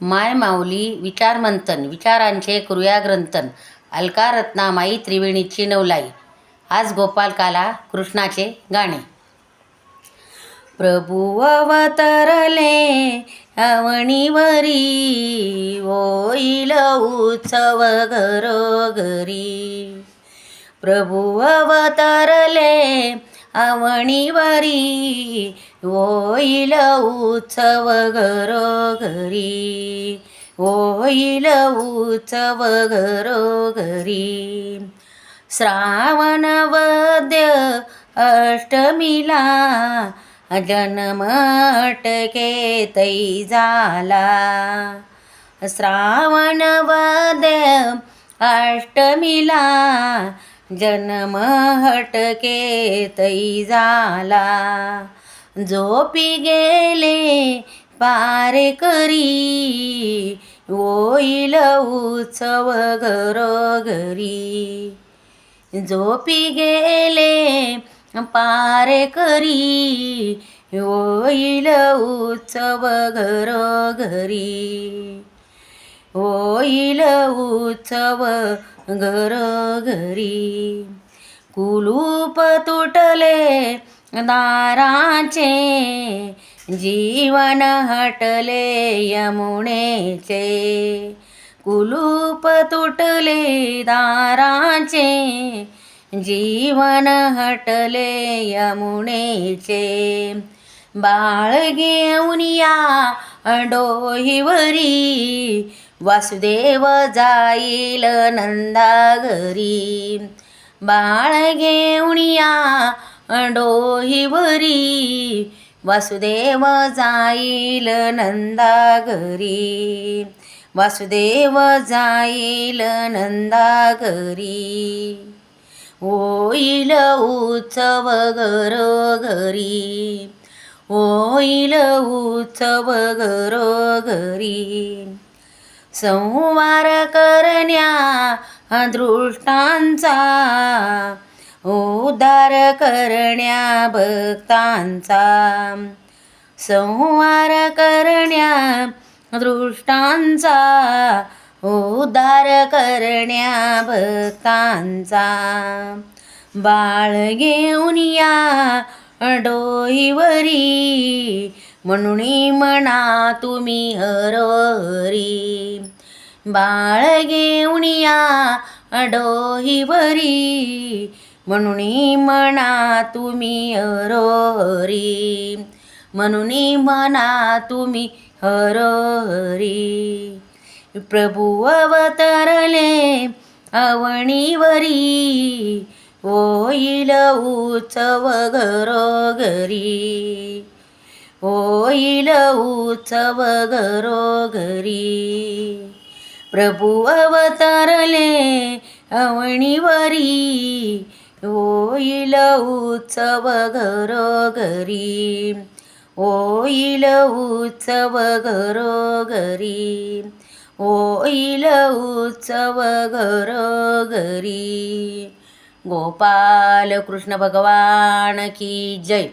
माय माऊली विचारमंथन विचारांचे करूया ग्रंथन अलका रत्नामाई त्रिवेणीची नवलाई. आज गोपालकाला कृष्णाचे गाणे. प्रभू अवतरले अवणीवरी, होईल उत्सव घरोघरी. प्रभू अवतरले अवणीवरी, होईल उत्सव घरोघरी. होईल उत्सव घरोघरी. श्रावण वद्य अष्टमीला, जन्म अटके तै झाला. श्रावण वद्य अष्टमीला, जन्म हटके तै झाला. झोपी गेले पारेकरी, होईल उत्सव घरोघरी. झोपी गेले पारेकरी, होईल उत्सव घरोघरी. होईल उत्सव घरोघरी. कुलूप तुटले दाराचे, जीवन हटले यमुनेचे. कुलूप तुटले दाराचे, जीवन हटले यमुनेचे. बाळ घेऊन या डोहीवरी, वासुदेव जाईल नंदाघरी. बाळ घेऊन या डोहीवरी, वासुदेव जाईल नंदाघरी. वासुदेव जाईल नंदाघरी. होईल उत्सव घरोघरी. होईल उत्सव घरोघरी. संवार करण्या दृष्टांचा, उद्धार करण्या भक्तांचा. संवार करण्या दृष्टांचा, उद्धार करण्या भक्तांचा. बाळ घेऊन या डोहीवरी, म्हणून म्हणा तुम्ही हरोहरी. बाळ घेऊन या डोहीवरी, म्हणून म्हणा तुम्ही हरोहरी. म्हणून म्हणा तुम्ही हरोहरी. प्रभू अवतरले अवणीवरी, होईल उत्सव घरोघरी. होईल उत्सव घरोघरी. प्रभू अवतरले अवणीवरी, होईल उत्सव घरोघरी. होईल उत्सव घरोघरी. होईल उत्सव घरोघरी. गोपाल कृष्ण भगवान की जय.